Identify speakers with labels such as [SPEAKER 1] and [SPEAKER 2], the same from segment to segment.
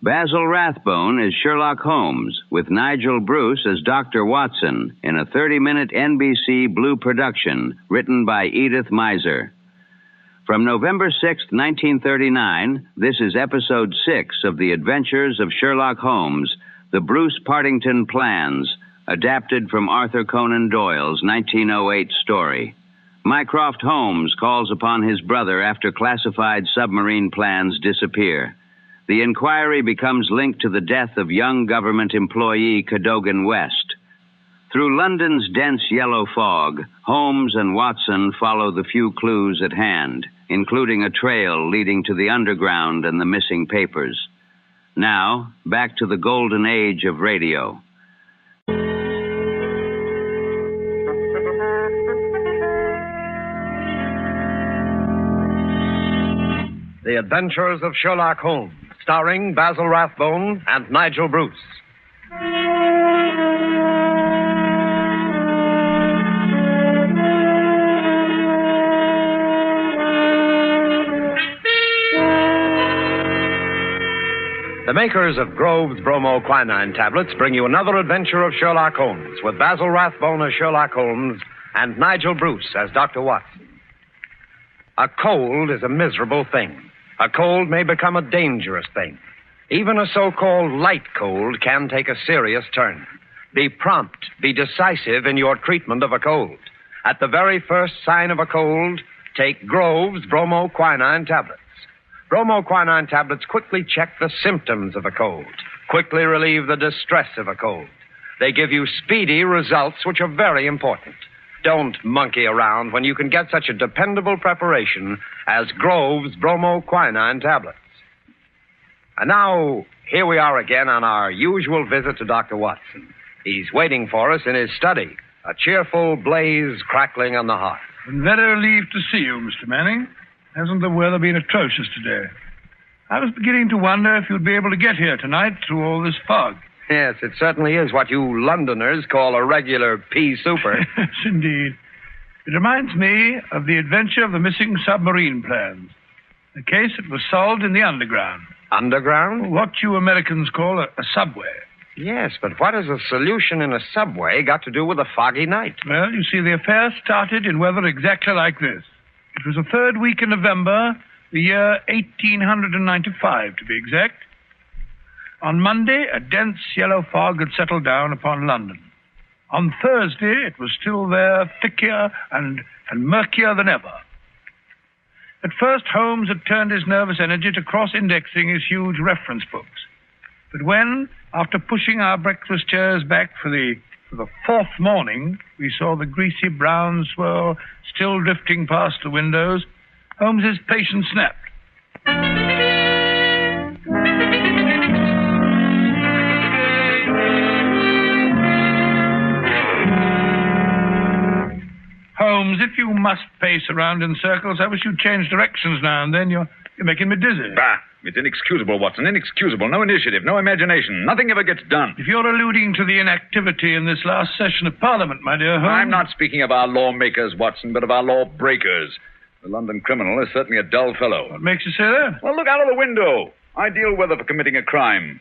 [SPEAKER 1] Basil Rathbone is Sherlock Holmes, with Nigel Bruce as Dr. Watson in a 30-minute NBC Blue production written by Edith Meiser. From November 6, 1939, this is Episode 6 of The Adventures of Sherlock Holmes, the Bruce Partington Plans, adapted from Arthur Conan Doyle's 1908 story. Mycroft Holmes calls upon his brother after classified submarine plans disappear. The inquiry becomes linked to the death of young government employee Cadogan West. Through London's dense yellow fog, Holmes and Watson follow the few clues at hand, including a trail leading to the underground and the missing papers. Now, back to the golden age of radio.
[SPEAKER 2] The Adventures of Sherlock Holmes, starring Basil Rathbone and Nigel Bruce. The makers of Grove's bromoquinine tablets bring you another adventure of Sherlock Holmes, with Basil Rathbone as Sherlock Holmes and Nigel Bruce as Dr. Watson. A cold is a miserable thing. A cold may become a dangerous thing. Even a so-called light cold can take a serious turn. Be prompt, be decisive in your treatment of a cold. At the very first sign of a cold, take Grove's bromoquinine tablets. Bromoquinine tablets quickly check the symptoms of a cold, quickly relieve the distress of a cold. They give you speedy results, which are very important. Don't monkey around when you can get such a dependable preparation as Grove's bromoquinine tablets. And now, here we are again on our usual visit to Dr. Watson. He's waiting for us in his study, a cheerful blaze crackling on the hearth.
[SPEAKER 3] I'm very relieved to see you, Mr. Manning. Hasn't the weather been atrocious today? I was beginning to wonder if you'd be able to get here tonight through all this fog.
[SPEAKER 2] Yes, it certainly is what you Londoners call a regular pea super.
[SPEAKER 3] Yes, indeed. It reminds me of the adventure of the missing submarine plans. A case that was solved in the underground.
[SPEAKER 2] Underground?
[SPEAKER 3] What you Americans call a subway.
[SPEAKER 2] Yes, but what has a solution in a subway got to do with a foggy night?
[SPEAKER 3] Well, you see, the affair started in weather exactly like this. It was the third week in November, the year 1895, to be exact. On Monday, a dense yellow fog had settled down upon London. On Thursday, it was still there, thicker and murkier than ever. At first, Holmes had turned his nervous energy to cross-indexing his huge reference books. But when, after pushing our breakfast chairs back for the fourth morning, we saw the greasy brown swirl still drifting past the windows, Holmes's patience snapped. Holmes, if you must pace around in circles, I wish you'd change directions now and then. You're making me dizzy.
[SPEAKER 4] Bah! It's inexcusable, Watson. Inexcusable. No initiative, no imagination. Nothing ever gets done.
[SPEAKER 3] If you're alluding to the inactivity in this last session of Parliament, my dear Holmes...
[SPEAKER 4] I'm not speaking of our lawmakers, Watson, but of our lawbreakers. The London criminal is certainly a dull fellow.
[SPEAKER 3] What makes you say that?
[SPEAKER 4] Well, look out of the window. Ideal weather for committing a crime.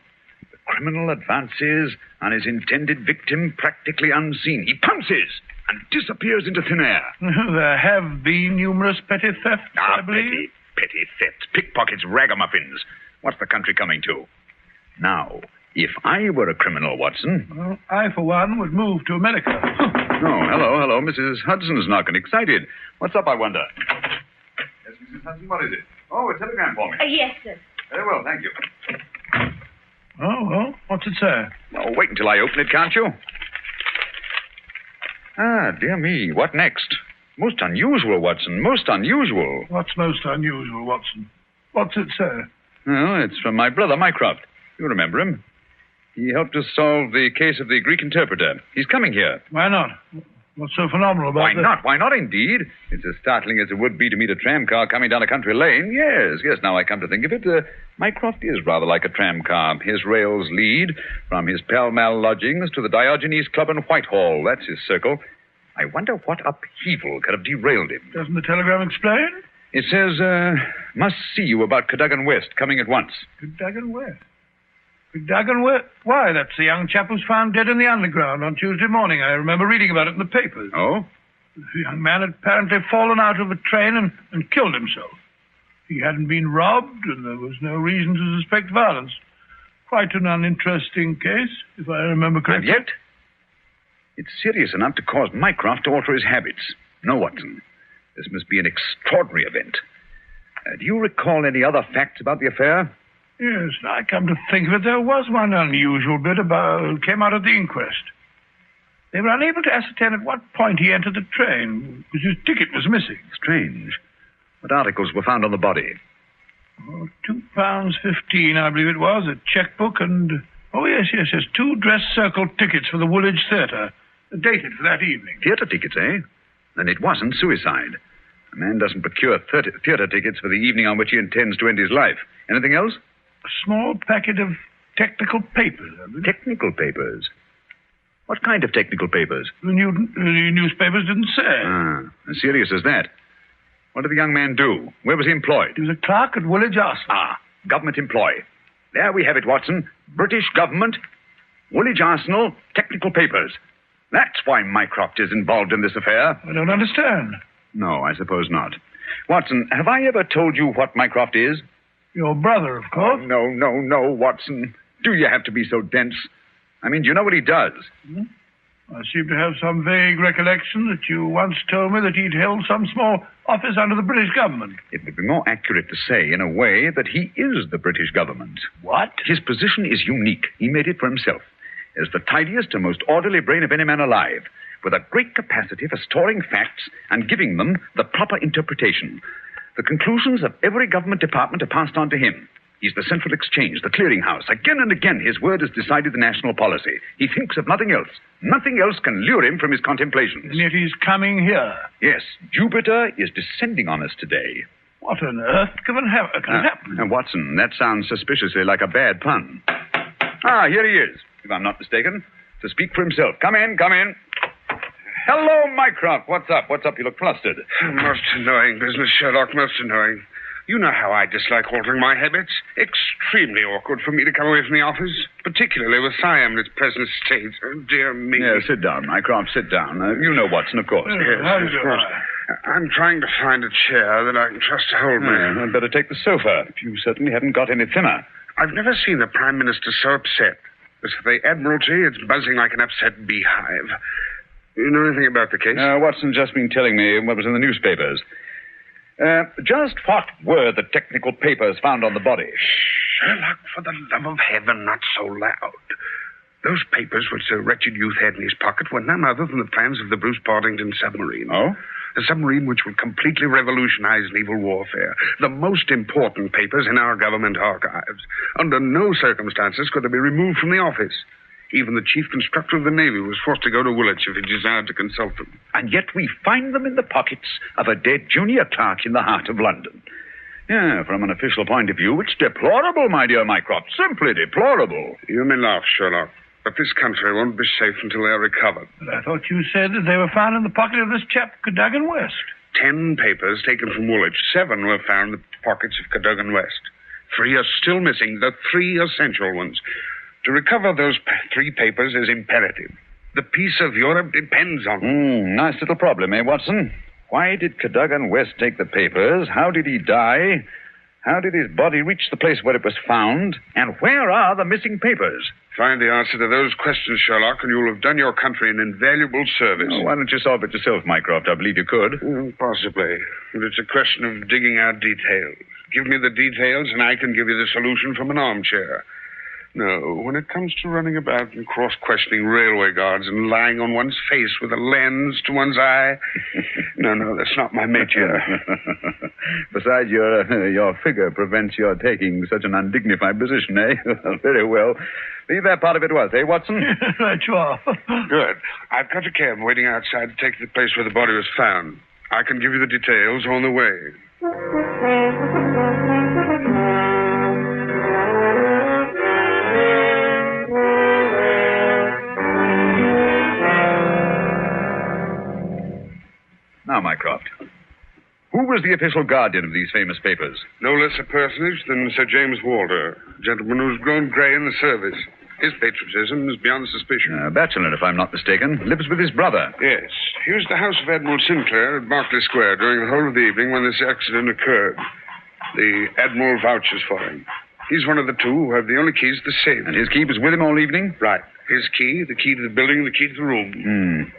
[SPEAKER 4] The criminal advances on his intended victim practically unseen. He pounces and disappears into thin air.
[SPEAKER 3] There have been numerous petty thefts, I believe.
[SPEAKER 4] Petty thefts, pickpockets, ragamuffins. What's the country coming to? Now, if I were a criminal, Watson...
[SPEAKER 3] Well, I, for one, would move to America.
[SPEAKER 4] Oh, hello. Mrs. Hudson's knocking. Excited. What's up, I wonder? Yes, Mrs. Hudson, what is it? Oh, a telegram for me.
[SPEAKER 5] Yes, sir.
[SPEAKER 4] Very well, thank you.
[SPEAKER 3] Oh, well, what's it say?
[SPEAKER 4] Oh, wait until I open it, can't you? Ah, dear me, what next? Most unusual, Watson, most unusual.
[SPEAKER 3] What's most unusual, Watson? What's it say?
[SPEAKER 4] Oh, it's from my brother, Mycroft. You remember him. He helped us solve the case of the Greek interpreter. He's coming here.
[SPEAKER 3] Why not? What's so phenomenal about that?
[SPEAKER 4] Why not? Why not, indeed? It's as startling as it would be to meet a tram car coming down a country lane. Yes, now I come to think of it. Mycroft is rather like a tram car. His rails lead from his Pall Mall lodgings to the Diogenes Club in Whitehall. That's his circle. I wonder what upheaval could have derailed him.
[SPEAKER 3] Doesn't the telegram explain?
[SPEAKER 4] It says, must see you about Cadogan West, coming at once.
[SPEAKER 3] Cadogan West? Cadogan West? Why, that's the young chap who's found dead in the underground on Tuesday morning. I remember reading about it in the papers.
[SPEAKER 4] Oh?
[SPEAKER 3] The young man had apparently fallen out of a train and killed himself. He hadn't been robbed, and there was no reason to suspect violence. Quite an uninteresting case, if I remember correctly.
[SPEAKER 4] And yet, it's serious enough to cause Mycroft to alter his habits. No, Watson. This must be an extraordinary event. Do you recall any other facts about the affair?
[SPEAKER 3] Yes, I come to think of it, there was one unusual bit came out of the inquest. They were unable to ascertain at what point he entered the train, because his ticket was missing.
[SPEAKER 4] Strange. What articles were found on the body?
[SPEAKER 3] Oh, £2.15, I believe it was, a checkbook, and... Oh, yes, 2 dress circle tickets for the Woolwich Theatre, dated for that evening.
[SPEAKER 4] Theatre tickets, eh? Then it wasn't suicide. A man doesn't procure theatre tickets for the evening on which he intends to end his life. Anything else?
[SPEAKER 3] A small packet of technical papers, I believe.
[SPEAKER 4] Technical papers? What kind of technical papers?
[SPEAKER 3] The newspapers didn't say.
[SPEAKER 4] As serious as that. What did the young man do? Where was he employed?
[SPEAKER 3] He was a clerk at Woolwich Arsenal.
[SPEAKER 4] Government employee. There we have it, Watson. British government, Woolwich Arsenal, technical papers. That's why Mycroft is involved in this affair.
[SPEAKER 3] I don't understand.
[SPEAKER 4] No, I suppose not. Watson, have I ever told you what Mycroft is?
[SPEAKER 3] Your brother, of course.
[SPEAKER 4] Oh, no, Watson. Do you have to be so dense? I mean, do you know what he does?
[SPEAKER 3] I seem to have some vague recollection that you once told me that he'd held some small office under the British government.
[SPEAKER 4] It would be more accurate to say, in a way, that he is the British government.
[SPEAKER 3] What?
[SPEAKER 4] His position is unique. He made it for himself. As the tidiest and most orderly brain of any man alive, with a great capacity for storing facts and giving them the proper interpretation. The conclusions of every government department are passed on to him. He's the central exchange, the clearinghouse. Again and again, his word has decided the national policy. He thinks of nothing else. Nothing else can lure him from his contemplations.
[SPEAKER 3] And yet he's coming here.
[SPEAKER 4] Yes, Jupiter is descending on us today.
[SPEAKER 3] What on earth can happen?
[SPEAKER 4] Now, Watson, that sounds suspiciously like a bad pun. Here he is, if I'm not mistaken, to speak for himself. Come in. Hello, Mycroft. What's up? You look flustered.
[SPEAKER 5] Most annoying business, Sherlock, most annoying. You know how I dislike altering my habits. Extremely awkward for me to come away from the office, particularly with Siam in its present state. Oh, dear me.
[SPEAKER 4] Yeah, sit down, Mycroft, sit down. You know Watson, of course.
[SPEAKER 5] Yes, of course. I'm trying to find a chair that I can trust to hold me.
[SPEAKER 4] I'd better take the sofa. You certainly haven't got any thinner.
[SPEAKER 5] I've never seen the Prime Minister so upset. As for the Admiralty, it's buzzing like an upset beehive. You know anything about the case?
[SPEAKER 4] Watson's just been telling me what was in the newspapers. Just what were the technical papers found on the body?
[SPEAKER 5] Sherlock, for the love of heaven, not so loud. Those papers which the wretched youth had in his pocket were none other than the plans of the Bruce Partington submarine.
[SPEAKER 4] Oh?
[SPEAKER 5] A submarine which will completely revolutionize naval warfare. The most important papers in our government archives. Under no circumstances could they be removed from the office. Even the chief constructor of the Navy was forced to go to Woolwich if he desired to consult them.
[SPEAKER 4] And yet we find them in the pockets of a dead junior clerk in the heart of London. Yeah, from an official point of view, it's deplorable, my dear Mycroft. Simply deplorable.
[SPEAKER 5] You may laugh, Sherlock, but this country won't be safe until they're recovered.
[SPEAKER 3] But I thought you said that they were found in the pocket of this chap, Cadogan West.
[SPEAKER 5] 10 papers taken from Woolwich. 7 were found in the pockets of Cadogan West. 3 are still missing, the 3 essential ones. To recover those 3 papers is imperative. The peace of Europe depends on them.
[SPEAKER 4] Nice little problem, eh, Watson? Why did Cadogan West take the papers? How did he die? How did his body reach the place where it was found? And where are the missing papers?
[SPEAKER 5] Find the answer to those questions, Sherlock, and you'll have done your country an invaluable service.
[SPEAKER 4] Why don't you solve it yourself, Mycroft? I believe you could.
[SPEAKER 5] Possibly. But it's a question of digging out details. Give me the details, and I can give you the solution from an armchair. No, when it comes to running about and cross-questioning railway guards and lying on one's face with a lens to one's eye, no, that's not my métier.
[SPEAKER 4] Besides, your figure prevents your taking such an undignified position, eh? Very well. Leave that part of it was, eh, Watson?
[SPEAKER 3] Right, you are.
[SPEAKER 5] Good. I've got a cab waiting outside to take the place where the body was found. I can give you the details on the way.
[SPEAKER 4] Now, Mycroft, who was the official guardian of these famous papers?
[SPEAKER 5] No less a personage than Sir James Walter, Gentleman who's grown grey in the service. His patriotism is beyond suspicion.
[SPEAKER 4] A bachelor, if I'm not mistaken. Lives with his brother.
[SPEAKER 5] Yes. He was at the house of Admiral Sinclair at Berkeley Square during the whole of the evening when this accident occurred. The Admiral vouches for him. He's one of the two who have the only keys to the safe.
[SPEAKER 4] And his key was with him all evening?
[SPEAKER 5] Right. His key, the key to the building, and the key to the room.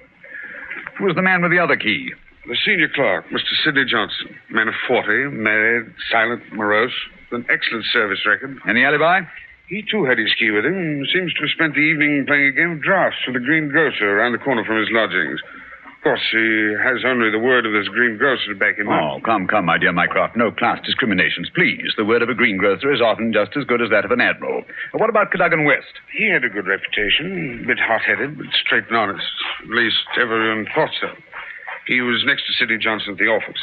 [SPEAKER 4] Who was the man with the other key?
[SPEAKER 5] The senior clerk, Mr. Sidney Johnson. Man of 40, married, silent, morose, with an excellent service record.
[SPEAKER 4] Any alibi?
[SPEAKER 5] He, too, had his key with him and seems to have spent the evening playing a game of drafts with the green grocer around the corner from his lodgings. Of course, he has only the word of this green grocer to back him up.
[SPEAKER 4] Oh, come, my dear Mycroft. No class discriminations, please. The word of a greengrocer is often just as good as that of an admiral. What about Cadogan West?
[SPEAKER 5] He had a good reputation. A bit hot-headed, but straight and honest. At least, everyone thought so. He was next to Sidney Johnson at the office.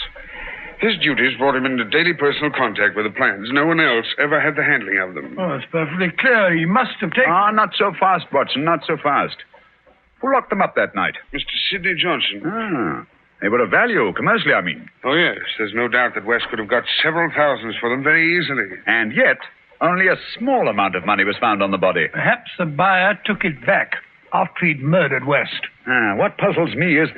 [SPEAKER 5] His duties brought him into daily personal contact with the plans. No one else ever had the handling of them.
[SPEAKER 3] Oh, it's perfectly clear. He must have taken...
[SPEAKER 4] Not so fast, Watson, not so fast. Who locked them up that night?
[SPEAKER 5] Mr. Sidney Johnson.
[SPEAKER 4] They were of value, commercially, I mean.
[SPEAKER 5] Oh, yes. There's no doubt that West could have got several thousands for them very easily.
[SPEAKER 4] And yet, only a small amount of money was found on the body.
[SPEAKER 3] Perhaps the buyer took it back after he'd murdered West.
[SPEAKER 4] What puzzles me is,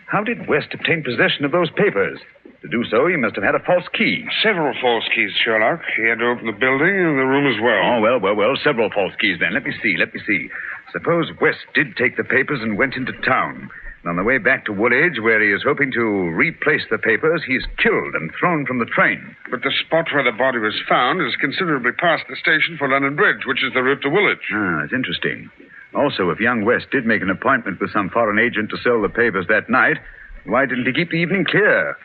[SPEAKER 4] how did West obtain possession of those papers? To do so, he must have had a false key.
[SPEAKER 5] Several false keys, Sherlock. He had to open the building and the room as well.
[SPEAKER 4] Oh, well. Several false keys, then. Let me see. Suppose West did take the papers and went into town. And on the way back to Woolwich, where he is hoping to replace the papers, he's killed and thrown from the train.
[SPEAKER 5] But the spot where the body was found is considerably past the station for London Bridge, which is the route to Woolwich.
[SPEAKER 4] That's interesting. Also, if young West did make an appointment with some foreign agent to sell the papers that night, why didn't he keep the evening clear?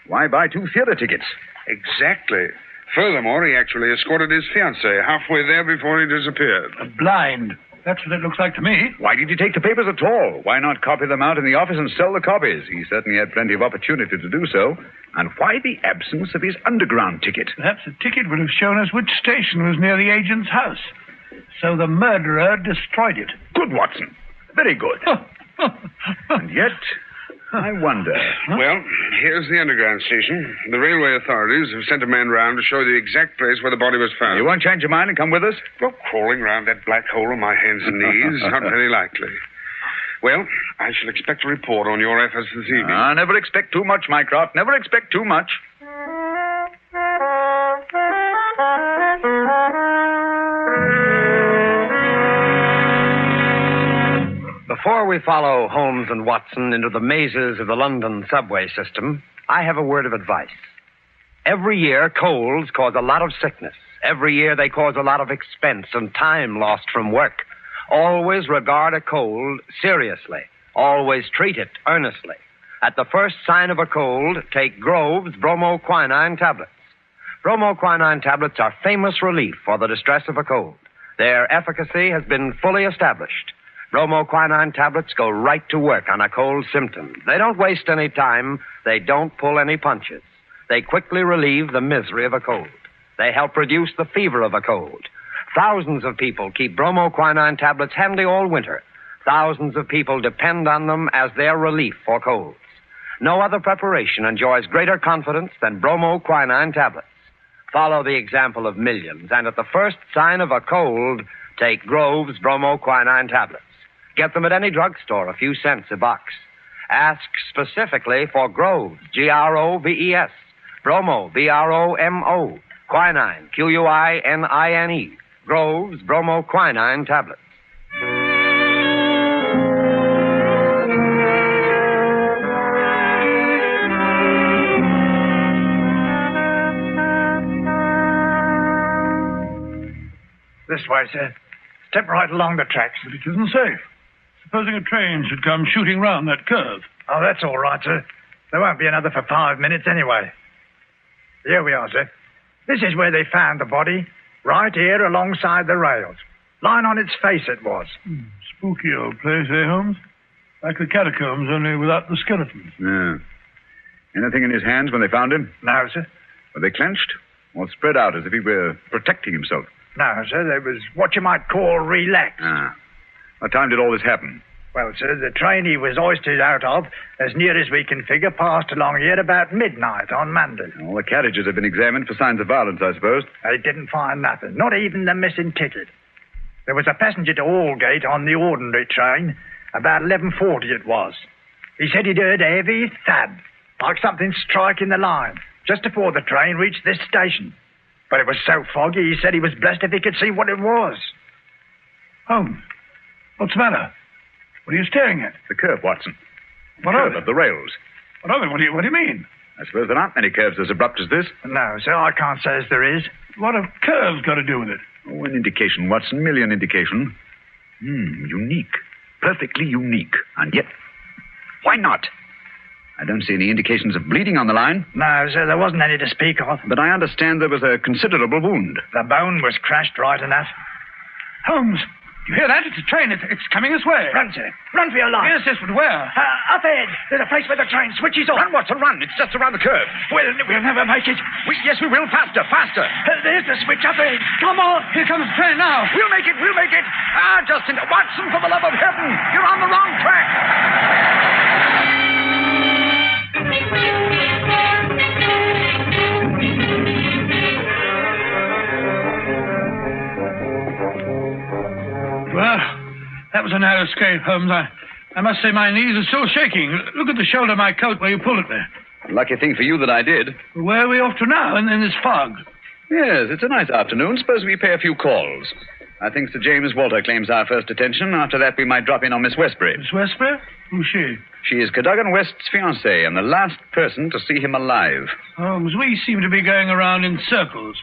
[SPEAKER 4] Why buy 2 theater tickets?
[SPEAKER 5] Exactly. Furthermore, he actually escorted his fiancée halfway there before he disappeared.
[SPEAKER 3] Blind. That's what it looks like to me.
[SPEAKER 4] Why did he take the papers at all? Why not copy them out in the office and sell the copies? He certainly had plenty of opportunity to do so. And why the absence of his underground ticket?
[SPEAKER 3] Perhaps the ticket would have shown us which station was near the agent's house. So the murderer destroyed it.
[SPEAKER 4] Good, Watson. Very good. And yet, I wonder.
[SPEAKER 5] Well, here's the underground station. The railway authorities have sent a man round to show the exact place where the body was found.
[SPEAKER 4] You won't change your mind and come with us?
[SPEAKER 5] Well, crawling round that black hole on my hands and knees, not very likely. Well, I shall expect a report on your efforts this evening.
[SPEAKER 4] Never expect too much, Mycroft. Never expect too much.
[SPEAKER 2] Before we follow Holmes and Watson into the mazes of the London subway system, I have a word of advice. Every year, colds cause a lot of sickness. Every year, they cause a lot of expense and time lost from work. Always regard a cold seriously. Always treat it earnestly. At the first sign of a cold, take Grove's bromoquinine tablets. Bromoquinine tablets are famous relief for the distress of a cold. Their efficacy has been fully established. Bromoquinine tablets go right to work on a cold symptom. They don't waste any time. They don't pull any punches. They quickly relieve the misery of a cold. They help reduce the fever of a cold. Thousands of people keep bromoquinine tablets handy all winter. Thousands of people depend on them as their relief for colds. No other preparation enjoys greater confidence than bromoquinine tablets. Follow the example of millions, and at the first sign of a cold, take Grove's bromoquinine tablets. Get them at any drugstore, a few cents a box. Ask specifically for Grove's, Groves. Bromo, Bromo. Quinine, Quinine. Grove's bromoquinine tablets.
[SPEAKER 6] This way, sir. Step right along the tracks.
[SPEAKER 3] But it isn't safe. Supposing a train should come shooting round that curve.
[SPEAKER 6] Oh, that's all right, sir. There won't be another for 5 minutes anyway. Here we are, sir. This is where they found the body. Right here alongside the rails. Lying on its face it was.
[SPEAKER 3] Spooky old place, eh, Holmes? Like the catacombs, only without the skeletons.
[SPEAKER 4] Yeah. Anything in his hands when they found him?
[SPEAKER 6] No, sir.
[SPEAKER 4] Were they clenched? Or spread out as if he were protecting himself?
[SPEAKER 6] No, sir. They was what you might call relaxed.
[SPEAKER 4] What time did all this happen?
[SPEAKER 6] Well, sir, the train he was hoisted out of, as near as we can figure, passed along here about midnight on Monday.
[SPEAKER 4] All the carriages have been examined for signs of violence, I suppose.
[SPEAKER 6] They didn't find nothing, not even the missing ticket. There was a passenger to Aldgate on the ordinary train. About 11:40 it was. He said he'd heard a heavy thud, like something striking the line, just before the train reached this station. But it was so foggy, he said he was blessed if he could see what it was.
[SPEAKER 3] Holmes, what's the matter? What are you staring at?
[SPEAKER 4] The curve, Watson.
[SPEAKER 3] What
[SPEAKER 4] Curve
[SPEAKER 3] of
[SPEAKER 4] of
[SPEAKER 3] it?
[SPEAKER 4] the rails.
[SPEAKER 3] What of it? What do you mean?
[SPEAKER 4] I suppose there aren't many curves as abrupt as this.
[SPEAKER 6] No, sir, I can't say as there is.
[SPEAKER 3] What have curves got to do with it?
[SPEAKER 4] Oh, an indication, Watson. Merely an indication. Unique. Perfectly unique. And yet, why not? I don't see any indications of bleeding on the line.
[SPEAKER 6] No, sir, there wasn't any to speak of.
[SPEAKER 4] But I understand there was a considerable wound.
[SPEAKER 6] The bone was crashed right enough.
[SPEAKER 3] Holmes, you hear that? It's a train. It's coming this way.
[SPEAKER 6] Run, sir. Run for your life.
[SPEAKER 3] Yes, but where?
[SPEAKER 6] Up ahead. There's a place where the train switches off.
[SPEAKER 4] Run, Watson, run. It's just around the curve.
[SPEAKER 6] We'll never make it.
[SPEAKER 4] Yes, we will. Faster, faster.
[SPEAKER 6] There's the switch up ahead. Come on.
[SPEAKER 3] Here comes the train now.
[SPEAKER 4] We'll make it. Justin, Watson, for the love of heaven. You're on the wrong track.
[SPEAKER 3] Well, that was a narrow escape, Holmes. I must say my knees are still shaking. Look at the shoulder of my coat where you pulled it there.
[SPEAKER 4] Lucky thing for you that I did.
[SPEAKER 3] Where are we off to now in this fog?
[SPEAKER 4] Yes, it's a nice afternoon. Suppose we pay a few calls. I think Sir James Walter claims our first attention. After that, we might drop in on Miss Westbury.
[SPEAKER 3] Miss Westbury? Who's she?
[SPEAKER 4] She is Cadogan West's fiancée and the last person to see him alive.
[SPEAKER 3] Holmes, we seem to be going around in circles.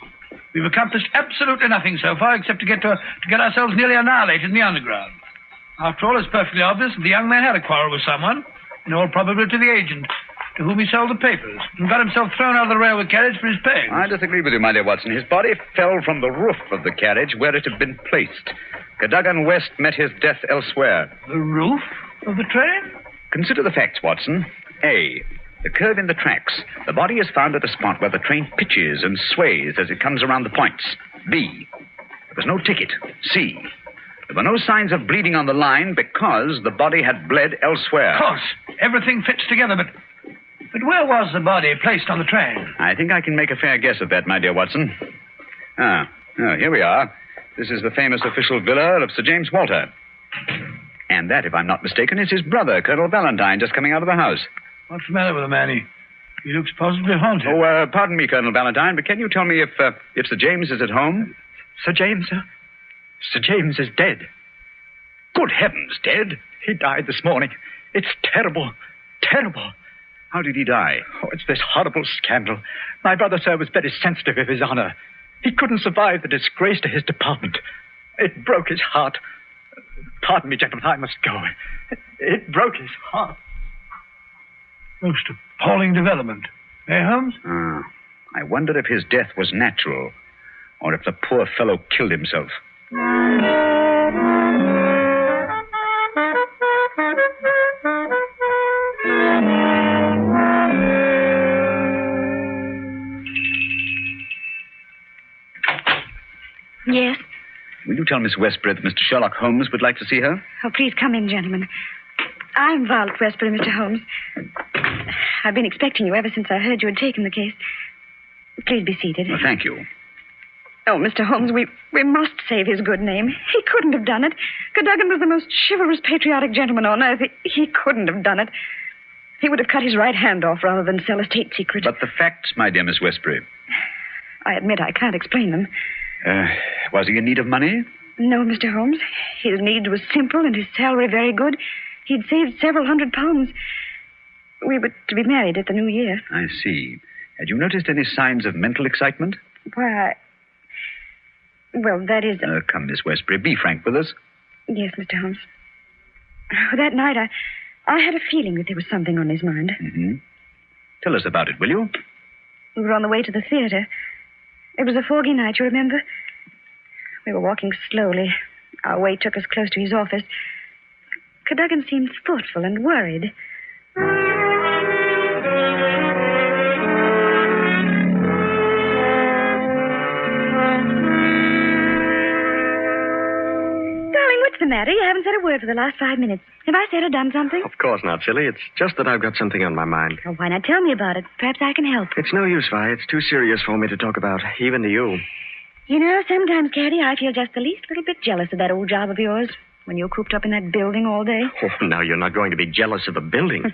[SPEAKER 3] We've accomplished absolutely nothing so far except to get ourselves nearly annihilated in the underground. After all, it's perfectly obvious that the young man had a quarrel with someone, in all probability the agent, to whom he sold the papers, and got himself thrown out of the railway carriage for his pains.
[SPEAKER 4] I disagree with you, my dear Watson. His body fell from the roof of the carriage where it had been placed. Cadogan West met his death elsewhere.
[SPEAKER 3] The roof of the train?
[SPEAKER 4] Consider the facts, Watson. A, the curve in the tracks. The body is found at a spot where the train pitches and sways as it comes around the points. B, there was no ticket. C, there were no signs of bleeding on the line because the body had bled elsewhere.
[SPEAKER 3] Of course. Everything fits together, but where was the body placed on the train?
[SPEAKER 4] I think I can make a fair guess of that, my dear Watson. Here we are. This is the famous official villa of Sir James Walter. And that, if I'm not mistaken, is his brother, Colonel Valentine, just coming out of the house.
[SPEAKER 3] What's the matter with the man? He looks positively haunted.
[SPEAKER 4] Oh, pardon me, Colonel Valentine, but can you tell me if Sir James is at home?
[SPEAKER 6] Sir James, sir? Sir James is dead.
[SPEAKER 4] Good heavens, dead?
[SPEAKER 6] He died this morning. It's terrible. Terrible.
[SPEAKER 4] How did he die?
[SPEAKER 6] Oh, it's this horrible scandal. My brother, sir, was very sensitive of his honor. He couldn't survive the disgrace to his department. It broke his heart. Pardon me, gentlemen, I must go. It broke his heart.
[SPEAKER 3] Most appalling development. Eh, Holmes?
[SPEAKER 4] I wonder if his death was natural, or if the poor fellow killed himself.
[SPEAKER 7] Yes?
[SPEAKER 4] Will you tell Miss Westbury that Mr. Sherlock Holmes would like to see her?
[SPEAKER 7] Oh, please come in, gentlemen. I'm Violet Westbury, Mr. Holmes. I've been expecting you ever since I heard you had taken the case. Please be seated.
[SPEAKER 4] Well, thank you.
[SPEAKER 7] Oh, Mr. Holmes, we must save his good name. He couldn't have done it. Cadogan was the most chivalrous, patriotic gentleman on earth. He couldn't have done it. He would have cut his right hand off rather than sell a state secret.
[SPEAKER 4] But the facts, my dear Miss Westbury.
[SPEAKER 7] I admit I can't explain them.
[SPEAKER 4] Was he in need of money?
[SPEAKER 7] No, Mr. Holmes. His need was simple and his salary very good. He'd saved several £100. We were to be married at the new year.
[SPEAKER 4] I see. Had you noticed any signs of mental excitement?
[SPEAKER 7] Why, well, that is...
[SPEAKER 4] Come, Miss Westbury, be frank with us.
[SPEAKER 7] Yes, Mr. Holmes. That night, I had a feeling that there was something on his mind.
[SPEAKER 4] Mm-hmm. Tell us about it, will you?
[SPEAKER 7] We were on the way to the theater. It was a foggy night, you remember? We were walking slowly. Our way took us close to his office. Cadogan seemed thoughtful and worried. Darling, What's the matter? You haven't said a word for the last 5 minutes. Have I said or done something?
[SPEAKER 8] Of course not, silly. It's just that I've got something on my mind.
[SPEAKER 7] Well, why not tell me about it? Perhaps I can help.
[SPEAKER 8] It's no use, Vi. It's too serious for me to talk about, even to you.
[SPEAKER 7] You know, sometimes, Caddy, I feel just the least little bit jealous of that old job of yours when you're cooped up in that building all day.
[SPEAKER 8] Oh, now you're not going to be jealous of the building.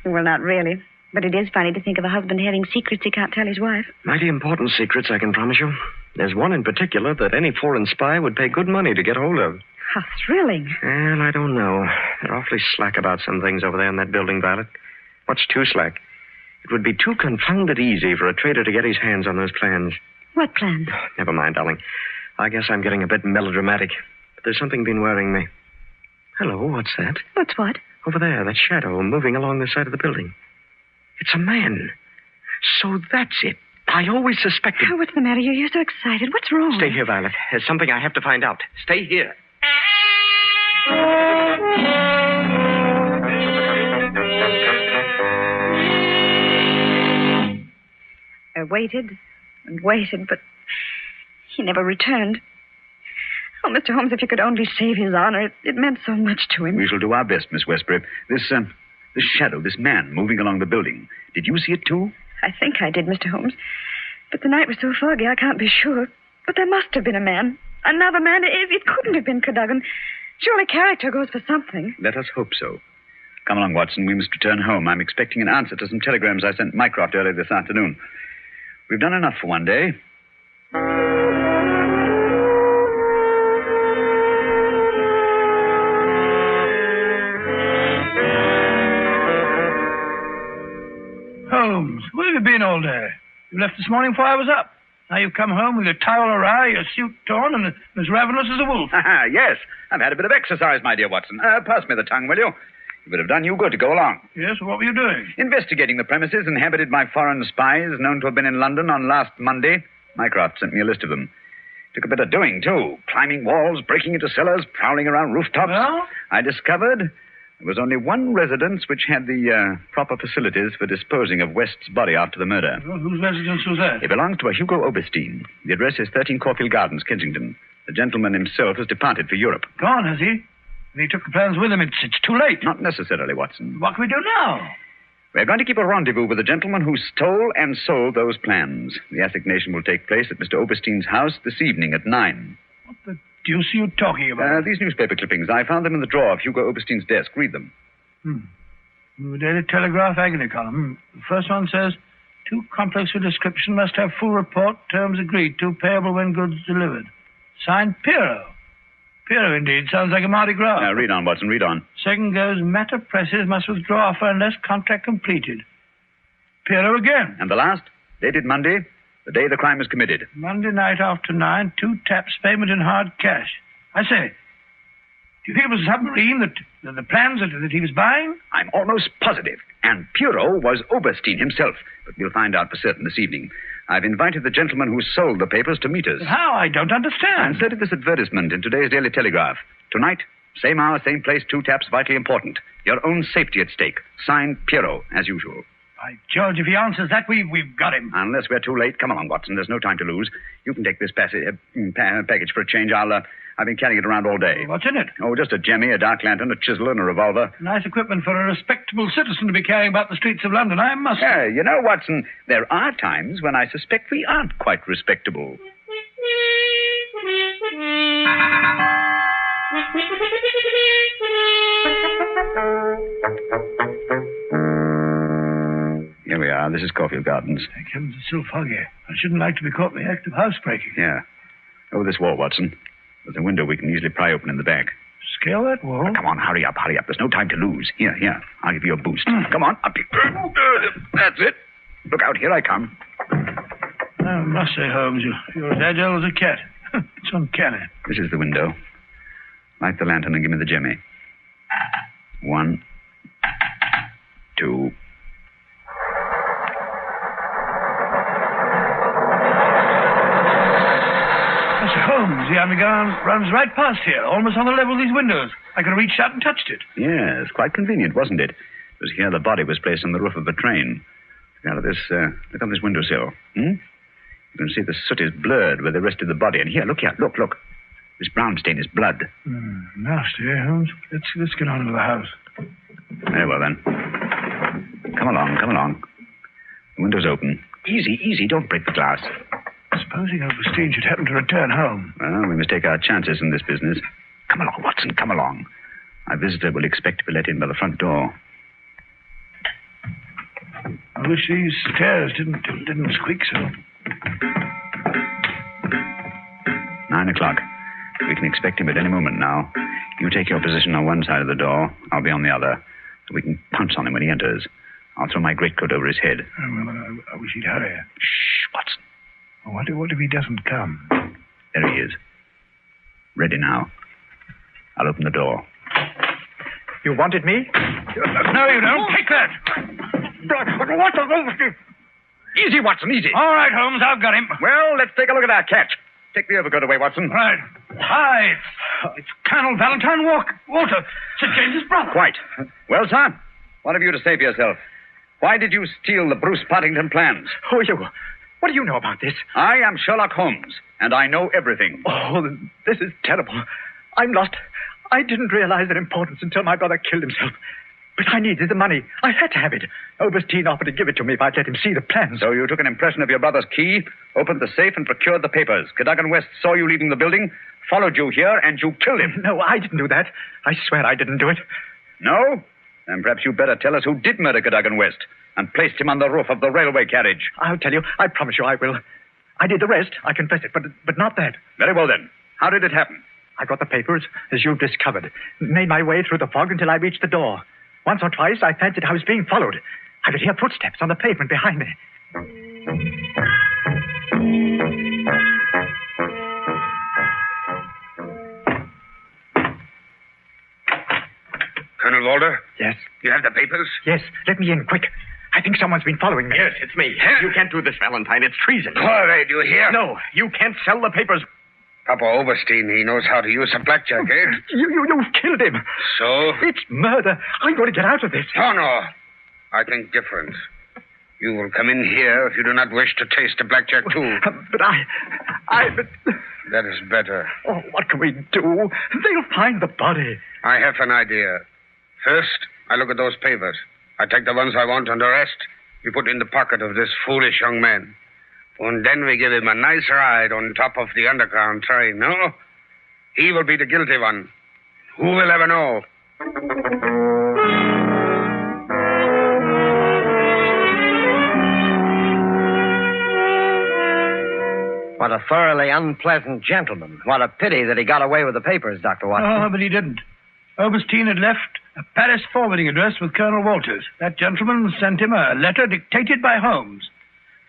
[SPEAKER 7] Well, not really. But it is funny to think of a husband having secrets he can't tell his wife.
[SPEAKER 8] Mighty important secrets, I can promise you. There's one in particular that any foreign spy would pay good money to get hold of.
[SPEAKER 7] How thrilling.
[SPEAKER 8] Well, I don't know. They're awfully slack about some things over there in that building, Violet. What's too slack? It would be too confounded easy for a traitor to get his hands on those plans.
[SPEAKER 7] What plans?
[SPEAKER 8] Never mind, darling. I guess I'm getting a bit melodramatic. But there's something been worrying me. Hello, what's that?
[SPEAKER 7] What's what?
[SPEAKER 8] Over there, that shadow moving along the side of the building. It's a man. So that's it. I always suspected...
[SPEAKER 7] Oh, what's the matter? You're so excited. What's wrong?
[SPEAKER 8] Stay here, Violet. There's something I have to find out. Stay here.
[SPEAKER 7] I waited and waited, but he never returned. Oh, Mr. Holmes, if you could only save his honor, it meant so much to him.
[SPEAKER 4] We shall do our best, Miss Westbury. This shadow, this man moving along the building. Did you see it, too?
[SPEAKER 7] I think I did, Mr. Holmes. But the night was so foggy, I can't be sure. But there must have been a man. Another man. It couldn't have been Cadogan. Surely character goes for something.
[SPEAKER 4] Let us hope so. Come along, Watson. We must return home. I'm expecting an answer to some telegrams I sent Mycroft earlier this afternoon. We've done enough for one day.
[SPEAKER 3] Holmes, where have you been all day? You left this morning before I was up. Now you've come home with your towel awry, your suit torn, and as ravenous as a wolf.
[SPEAKER 4] Yes, I've had a bit of exercise, my dear Watson. Pass me the tongue, will you? It would have done you good to go along.
[SPEAKER 3] Yes, well, what were you doing?
[SPEAKER 4] Investigating the premises inhabited by foreign spies known to have been in London on last Monday. Mycroft sent me a list of them. Took a bit of doing, too. Climbing walls, breaking into cellars, prowling around rooftops.
[SPEAKER 3] Well?
[SPEAKER 4] I discovered there was only one residence which had the proper facilities for disposing of West's body after the murder.
[SPEAKER 3] Well, whose residence was that?
[SPEAKER 4] It belongs to a Hugo Oberstein. The address is 13 Caulfield Gardens, Kensington. The gentleman himself has departed for Europe.
[SPEAKER 3] Gone, has he? And he took the plans with him. It's too late.
[SPEAKER 4] Not necessarily, Watson.
[SPEAKER 3] What can we do now?
[SPEAKER 4] We're going to keep a rendezvous with the gentleman who stole and sold those plans. The assignation will take place at Mr. Oberstein's house this evening at 9.
[SPEAKER 3] What the deuce are you talking about?
[SPEAKER 4] These newspaper clippings. I found them in the drawer of Hugo Oberstein's desk. Read them.
[SPEAKER 3] The Daily Telegraph agony column. The first one says, too complex for description, must have full report, terms agreed to, payable when goods delivered. Signed, Piero. Piero, indeed. Sounds like a Mardi Gras.
[SPEAKER 4] Now, read on, Watson, read on.
[SPEAKER 3] Second goes, matter presses must withdraw offer unless contract completed. Piero again.
[SPEAKER 4] And the last, dated Monday, the day the crime was committed.
[SPEAKER 3] Monday night after 9, 2 taps, payment in hard cash. I say, do you think it was a submarine that the plans that he was buying?
[SPEAKER 4] I'm almost positive. And Piero was Oberstein himself. But we'll find out for certain this evening. I've invited the gentleman who sold the papers to meet us.
[SPEAKER 3] How? I don't understand.
[SPEAKER 4] I inserted this advertisement in today's Daily Telegraph. Tonight, same hour, same place, 2 taps, vitally important. Your own safety at stake. Signed, Piero, as usual.
[SPEAKER 3] By George, if he answers that, we've got him.
[SPEAKER 4] Unless we're too late. Come along, Watson. There's no time to lose. You can take this package for a change. I've been carrying it around all day.
[SPEAKER 3] What's in it?
[SPEAKER 4] Oh, just a jemmy, a dark lantern, a chisel, and a revolver.
[SPEAKER 3] Nice equipment for a respectable citizen to be carrying about the streets of London, I must say.
[SPEAKER 4] Yeah, you know, Watson, there are times when I suspect we aren't quite respectable. Here we are. This is Caulfield Gardens.
[SPEAKER 3] Thank heavens, it's so foggy. I shouldn't like to be caught in the act of housebreaking.
[SPEAKER 4] Yeah. Over this wall, Watson. There's a window we can easily pry open in the back.
[SPEAKER 3] Scale that wall?
[SPEAKER 4] Come on, hurry up. There's no time to lose. Here. I'll give you a boost. Come on, up here. That's it. Look out, here I come.
[SPEAKER 3] I must say, Holmes, you're as agile as a cat. It's uncanny.
[SPEAKER 4] This is the window. Light the lantern and give me the jemmy. 1, 2...
[SPEAKER 3] Mr. Holmes, the underground runs right past here, almost on the level of these windows. I could have reached out and touched it.
[SPEAKER 4] Yes, quite convenient, wasn't it? It was here the body was placed on the roof of a train. Look out at this, look on this windowsill. You can see the soot is blurred where they rested the body. And here, look. This brown stain is blood.
[SPEAKER 3] Nasty, eh, Holmes? Let's get on to the house.
[SPEAKER 4] Very well, then. Come along. The window's open. Easy. Don't break the glass.
[SPEAKER 3] Supposing Overstein should happen to return home.
[SPEAKER 4] Well, we must take our chances in this business. Come along, Watson, come along. Our visitor will expect to be let in by the front door.
[SPEAKER 3] I wish these stairs didn't squeak so.
[SPEAKER 4] 9 o'clock. We can expect him at any moment now. You take your position on one side of the door. I'll be on the other. So we can pounce on him when he enters. I'll throw my greatcoat over his head.
[SPEAKER 3] I wish he'd hurry.
[SPEAKER 4] Shh, Watson.
[SPEAKER 3] What if he doesn't come?
[SPEAKER 4] There he is. Ready now. I'll open the door.
[SPEAKER 6] You wanted me?
[SPEAKER 3] No, you don't. Take that.
[SPEAKER 6] What the...
[SPEAKER 4] Easy, Watson, easy.
[SPEAKER 3] All right, Holmes, I've got him.
[SPEAKER 4] Well, let's take a look at our catch. Take the overcoat away, Watson.
[SPEAKER 3] Right. Hi, it's Colonel Valentine Walter, St. James's brother.
[SPEAKER 4] Quite. Well, sir, what have you to say for yourself? Why did you steal the Bruce Partington Plans?
[SPEAKER 6] Who are you? What do you know about this?
[SPEAKER 4] I am Sherlock Holmes, and I know everything.
[SPEAKER 6] Oh, this is terrible. I'm lost. I didn't realize their importance until my brother killed himself. But I needed the money. I had to have it. Overstein offered to give it to me if I'd let him see the plans.
[SPEAKER 4] So you took an impression of your brother's key, opened the safe, and procured the papers. Cadogan West saw you leaving the building, followed you here, and you killed him.
[SPEAKER 6] No, I didn't do that. I swear I didn't do it.
[SPEAKER 4] No? Then perhaps you'd better tell us who did murder Cadogan West and placed him on the roof of the railway carriage.
[SPEAKER 6] I'll tell you. I promise you I will. I did the rest. I confess it, but not that.
[SPEAKER 4] Very well, then. How did it happen?
[SPEAKER 6] I got the papers, as you've discovered. Made my way through the fog until I reached the door. Once or twice, I fancied I was being followed. I could hear footsteps on the pavement behind me.
[SPEAKER 5] Colonel Walter?
[SPEAKER 6] Yes?
[SPEAKER 5] You have the papers?
[SPEAKER 6] Yes. Let me in, quick. I think someone's been following me.
[SPEAKER 8] Yes, it's me. You can't do this, Valentine. It's treason.
[SPEAKER 5] Corey, do you hear?
[SPEAKER 8] No, you can't sell the papers.
[SPEAKER 5] Papa Overstein, he knows how to use a blackjack, eh?
[SPEAKER 6] You've killed him.
[SPEAKER 5] So?
[SPEAKER 6] It's murder. I'm going to get out of this.
[SPEAKER 5] Oh, no. I think different. You will come in here if you do not wish to taste a blackjack, too.
[SPEAKER 6] But
[SPEAKER 5] That is better.
[SPEAKER 6] Oh, what can we do? They'll find the body.
[SPEAKER 5] I have an idea. First, I look at those papers. I take the ones I want, and the rest we put in the pocket of this foolish young man. And then we give him a nice ride on top of the underground train, no? He will be the guilty one. Who will ever know?
[SPEAKER 2] What a thoroughly unpleasant gentleman. What a pity that he got away with the papers, Dr. Watson.
[SPEAKER 3] Oh, but he didn't. Overstein had left a Paris forwarding address with Colonel Walters. That gentleman sent him a letter dictated by Holmes,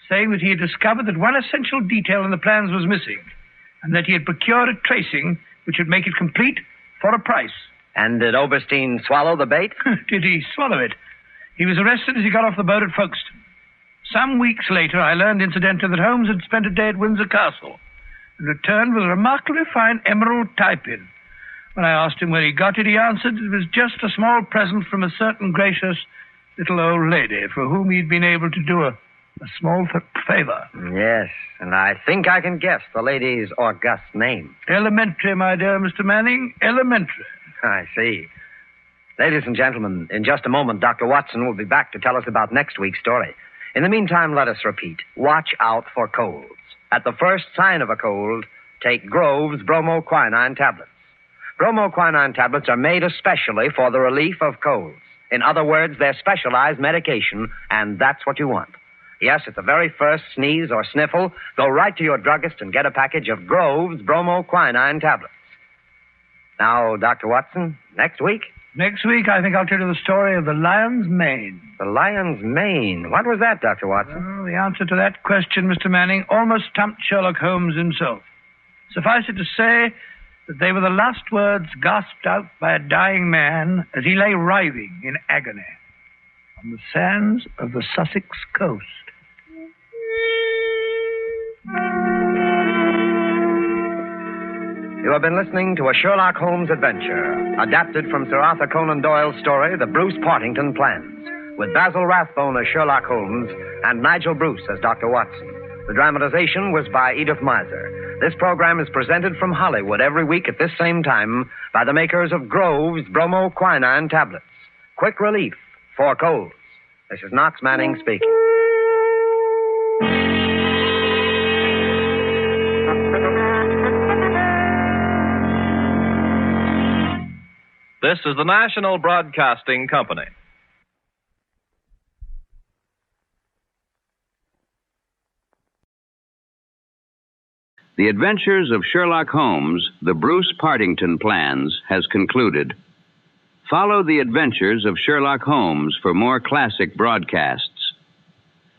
[SPEAKER 3] saying that he had discovered that one essential detail in the plans was missing, and that he had procured a tracing which would make it complete for a price.
[SPEAKER 2] And did Overstein swallow the bait?
[SPEAKER 3] Did he swallow it? He was arrested as he got off the boat at Folkestone. Some weeks later, I learned, incidentally, that Holmes had spent a day at Windsor Castle and returned with a remarkably fine emerald tie-pin. When I asked him where he got it, he answered it was just a small present from a certain gracious little old lady for whom he'd been able to do a small favor.
[SPEAKER 2] Yes, and I think I can guess the lady's august name.
[SPEAKER 3] Elementary, my dear Mr. Manning, elementary.
[SPEAKER 2] I see. Ladies and gentlemen, in just a moment, Dr. Watson will be back to tell us about next week's story. In the meantime, let us repeat. Watch out for colds. At the first sign of a cold, take Grove's bromoquinine tablets. Bromoquinine tablets are made especially for the relief of colds. In other words, they're specialized medication, and that's what you want. Yes, at the very first sneeze or sniffle, go right to your druggist and get a package of Grove's bromoquinine tablets. Now, Dr. Watson, next week?
[SPEAKER 3] Next week, I think I'll tell you the story of the lion's mane.
[SPEAKER 2] The lion's mane? What was that, Dr. Watson?
[SPEAKER 3] Well, the answer to that question, Mr. Manning, almost stumped Sherlock Holmes himself. Suffice it to say that they were the last words gasped out by a dying man as he lay writhing in agony on the sands of the Sussex coast.
[SPEAKER 2] You have been listening to a Sherlock Holmes adventure, adapted from Sir Arthur Conan Doyle's story, The Bruce Partington Plans, with Basil Rathbone as Sherlock Holmes and Nigel Bruce as Dr. Watson. The dramatization was by Edith Meiser. This program is presented from Hollywood every week at this same time by the makers of Grove's bromoquinine tablets. Quick relief for colds. This is Knox Manning speaking.
[SPEAKER 9] This is the National Broadcasting Company.
[SPEAKER 1] The Adventures of Sherlock Holmes, the Bruce Partington Plans, has concluded. Follow the adventures of Sherlock Holmes for more classic broadcasts.